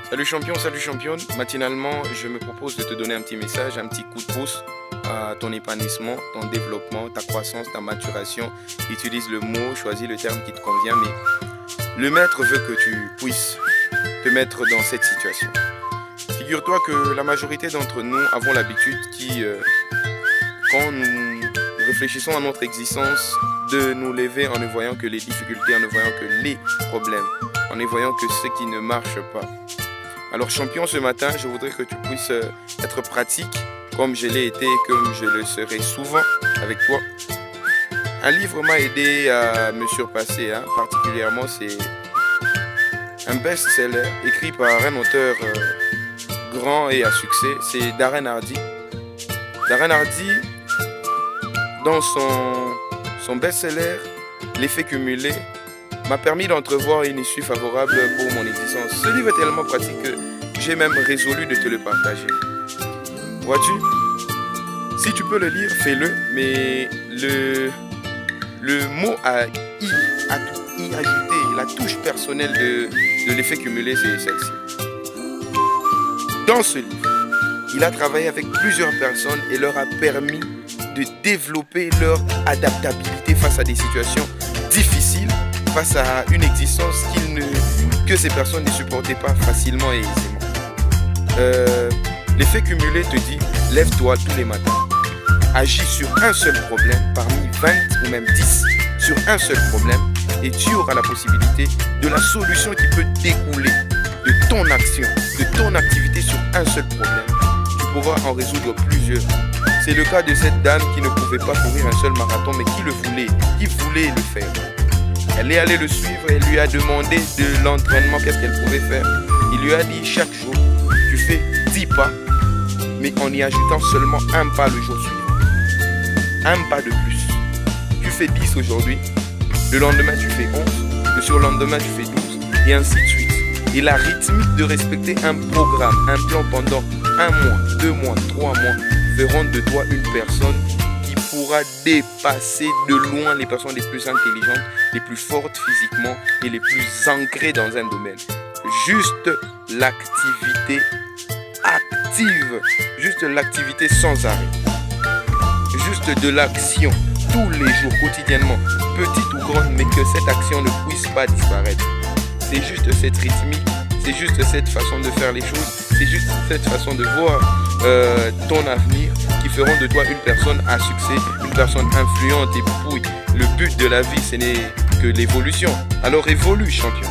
Salut champion, salut championne. Matinalement, je me propose de te donner un petit message, un petit coup de pouce à ton épanouissement, ton développement, ta croissance, ta maturation. Utilise le mot, choisis le terme qui te convient, mais le maître veut que tu puisses te mettre dans cette situation. Figure-toi que la majorité d'entre nous avons l'habitude quand nous réfléchissons à notre existence, de nous lever en ne voyant que les difficultés, en ne voyant que les problèmes, en ne voyant que ce qui ne marche pas. Alors champion, ce matin, je voudrais que tu puisses être pratique, comme je l'ai été et comme je le serai souvent avec toi. Un livre m'a aidé à me surpasser, particulièrement c'est un best-seller écrit par un auteur grand et à succès, c'est Darren Hardy. Darren Hardy, dans son best-seller, L'effet cumulé, m'a permis d'entrevoir une issue favorable pour mon existence. Ce livre est tellement pratique que j'ai même résolu de te le partager. Vois-tu, si tu peux le lire, fais-le, mais le mot à y ajouter, la touche personnelle de l'effet cumulé, c'est celle-ci. Dans ce livre, il a travaillé avec plusieurs personnes et leur a permis de développer leur adaptabilité face à des situations difficiles, face à une existence que ces personnes ne supportaient pas facilement et aisément. L'effet cumulé te dit, lève-toi tous les matins, agis sur un seul problème parmi 20 ou même 10 sur un seul problème et tu auras la possibilité de la solution qui peut découler de ton action, de ton activité sur un seul problème. Tu pourras en résoudre plusieurs. C'est le cas de cette dame qui ne pouvait pas courir un seul marathon mais qui voulait le faire. Elle est allée le suivre et lui a demandé de l'entraînement, qu'est-ce qu'elle pouvait faire. Il lui a dit chaque jour, tu fais 10 pas, mais en y ajoutant seulement un pas le jour suivant. Un pas de plus. Tu fais 10 aujourd'hui, le lendemain tu fais 11, le surlendemain tu fais 12, et ainsi de suite. Et la rythmique de respecter un programme, un plan pendant 1 mois, 2 mois, 3 mois, feront de toi une personne qui pourra dépasser de loin les personnes les plus intelligentes, les plus fortes physiquement et les plus ancrées dans un domaine. Juste l'activité active, juste l'activité sans arrêt, juste de l'action tous les jours, quotidiennement, petite ou grande, mais que cette action ne puisse pas disparaître. C'est juste cette rythmique, c'est juste cette façon de faire les choses, c'est juste cette façon de voir ton avenir qui feront de toi une personne à succès, une personne influente. Et puis, le but de la vie, ce n'est que l'évolution. Alors évolue, champion.